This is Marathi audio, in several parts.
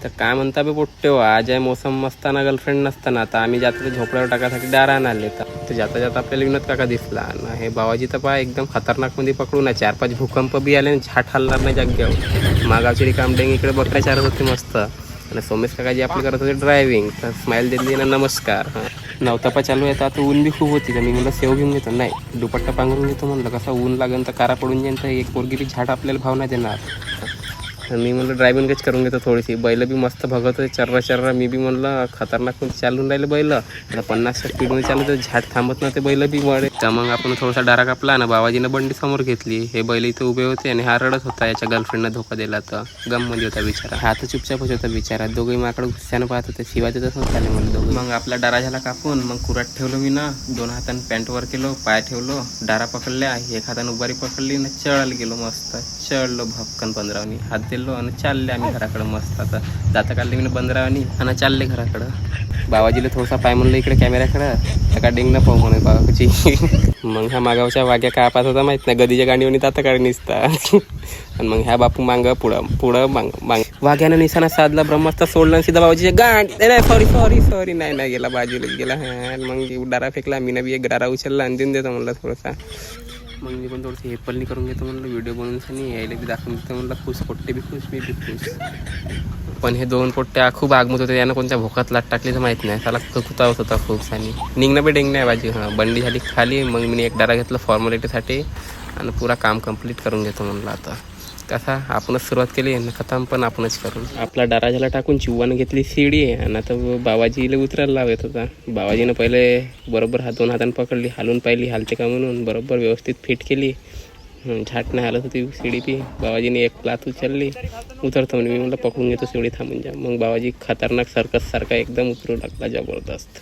तर काय म्हणता बे पोट्टे हो, आज आहे मोसम मस्ताना, गर्लफ्रेंड नसताना. आता आम्ही जातो झोपड्यावर टाकासाठी डारा आणले. तर जाता जाता आपल्याला विनोद काका दिसला ना. हे बाबाजी तर पहा एकदम खतरनाक मध्ये पकडू ना. 4-5 भूकंप बी आले आणि झाट हलणार नाही जाग्यावर. मागावची रिकाम डेंग इकडे बकऱ्या चारत होते मस्त. आणि सोमेश काकाजी आपली करत होते ड्रायव्हिंग. तर स्माईल दिली ना, नमस्कार. नवतापा चालू आहे. तर आता ऊन बी खूप होती. तर मी म्हणलं सेव घेऊन घेतो, नाही दुपट्टा पांघरून घेतो म्हणलं. कसा ऊन लागेल तर कारा पडून जाईल, तर एक पोरगी बी झाड आपल्याला भाव नाही देणार. मी म्हणलं ड्रायव्हिंगच करून घेतो थोडीशी. बैल बी मस्त भगत होते चर्रा. मी बी म्हणलं खतरनाक मध्ये चालून राहिले बैल. आता 50च्या स्पीडमध्ये चालू तर झाड थांबत नव्हते बैल बी वळे. तर मग आपण थोडासा डारा कापला ना. बाबाजीनं बंडी समोर घेतली. हे बैल इथे उभे होते आणि हा रडत होता. याच्या गर्लफ्रेंडनं धोका दिला. तर गममध्ये होता बिचारा. हा तर चुपचापच होता बिचारा. दोघंही माकडं गुस्स्यानं पाहत होते. शिवाय देतच नव्हते मला दोघं. मग आपला डारा झाला कापून. मग कुराट ठेवलं मी ना. 2 हातानं पॅन्ट वर केलो, पाय ठेवलो, डारा पकडल्या, 1 हातानं उभारी पकडली ना. चढायला गेलो मस्त. चढलो भक्कन 15नी हात दिलो आणि चालले आम्ही घराकडं मस्त. आता जाता काढले मी 15नी आणि चालले घराकडं. बाबाजीला थोडासा पाय म्हणलं इकडे कॅमेऱ्याकडं. त्या डिंग न पाहू म्हणे बाबाची. मग ह्या मागावच्या वाघ्या काय पाहत होता माहित नाही. गदीच्या गांडीवनी जाता काढ निसता. आणि मग ह्या बापू मांग पुढं मांग वाघ्यानं निशाणा साधला. ब्रह्मास्त्र सोडलं आणि सीधा बाबाजीच्या गांड. नाही सॉरी नाही गेला, बाजूला गेला. मग डारा फेकला. मी बी एक डारा उचलला आणि देऊन देतो म्हणलं थोडासा. मग मी पण थोडंसं हेपलनी करून घेतो म्हणलं. व्हिडिओ बनवून सनी यायला बी दाखवून देतो म्हणलं. खुश पोट्टे बी खुश, मी बी खुश. पण हे 2 पोट्ट्या खूप आगमत होते. यानं कोणत्या भोकात लाट टाकली तर माहीत नाही. त्याला कुतावत होता खूप सानी. निघणं बी डेंग नाही बाजी. बंडी झाली खाली. मग मी एक डारा घेतला फॉर्मॅलिटीसाठी आणि पुरा काम कंप्लीट करून घेतो म्हणलं. आता कसा आपणच सुरुवात केली आणि खतम पण आपणच करून. आपला डारा झाला टाकून चिव्वानं घेतली सीडी. आणि आता बाबाजीला उतरायला लावत होता. बाबाजीनं पहिले बरोबर 2 हातानं पकडली, हालून पाहिली हालते का म्हणून. बरोबर व्यवस्थित फिट केली. झाट नाही हालत होती सीडी पी. बाबाजीने एक लात उचलली, उतरतो म्हणजे मी म्हणलं पकडून घेतो सीडी थांबून जा. मग बाबाजी खतरनाक सर्कस सारखा एकदम उतरू लागला. जबरदस्त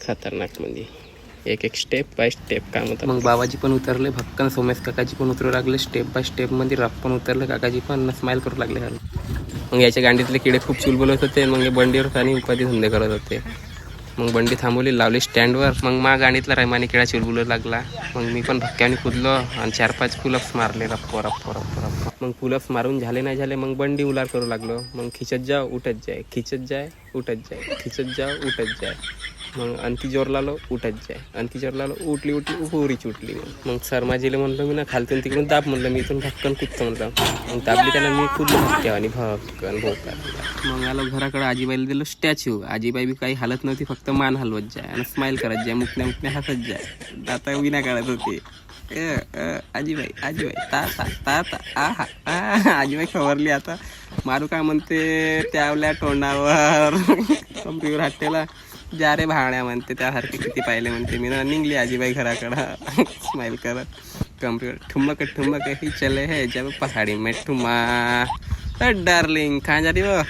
खतरनाक म्हणजे एक स्टेप बाय स्टेप काम होतं. मग बाबाजी पण उतरले भक्कन. सोमेश काकाजी पण उतरू लागले स्टेप बाय स्टेपमध्ये. रफ पण उतरले. काकाजी पण स्माईल करू लागले. मग याच्या गांडीतले किडे खूप चुलबुलत होते. मग बंडीवर आणि उपाधी धंदे करत होते. मग बंडी थांबवली, लावली स्टँडवर. मग गांडीतला रैमानी किडा चुलबुलू लागला. मग मी पण धक्क्याने कुदलो आणि 4-5 पुलअप्स मारले. रप्पो. मग पुलअप्स मारून झाले नाही झाले. मग बंडी उलार करू लागलो. मग खिचत जाओ उठत जाय, खिचत जाय उठत जाय, खिचत जाओ उठत जाय. मग आणखी जोर लावलो उठत जाय, आणखी जोर लावलो उठली उरीच उठली. मग सरमाजीला म्हणलं मी ना खालतून तिकडून दाब म्हणलं. मी इथून भक्कन कुदतो म्हणलं. मग दाबली त्याला. मी कुदलो धक्क्या आणि भक्कन भोका. मग आलो घराकडं. आजीबाईला दिलं स्टॅच्यू. आजीबाई बी काही हालत नव्हती, फक्त मान हलवत जाय आणि स्माईल करत जाय, मुकण्या हसत जाय. आता विना काढत होती. आजीबाई ता आहा आजीबाई खवरली. आता मारू काय म्हणते त्यावल्या तोंडावर. कम्प्युटर हट्टेला जा रे भाड्या म्हणते. त्यासारखे किती पाहिले म्हणते. मी ना निघली आजीबाई घराकडं स्माईल करत. कम्प्युटर ठुमक ही चले है जब पहाड़ी में ठुमा. डार्लिंग कहाँ जा रही हो?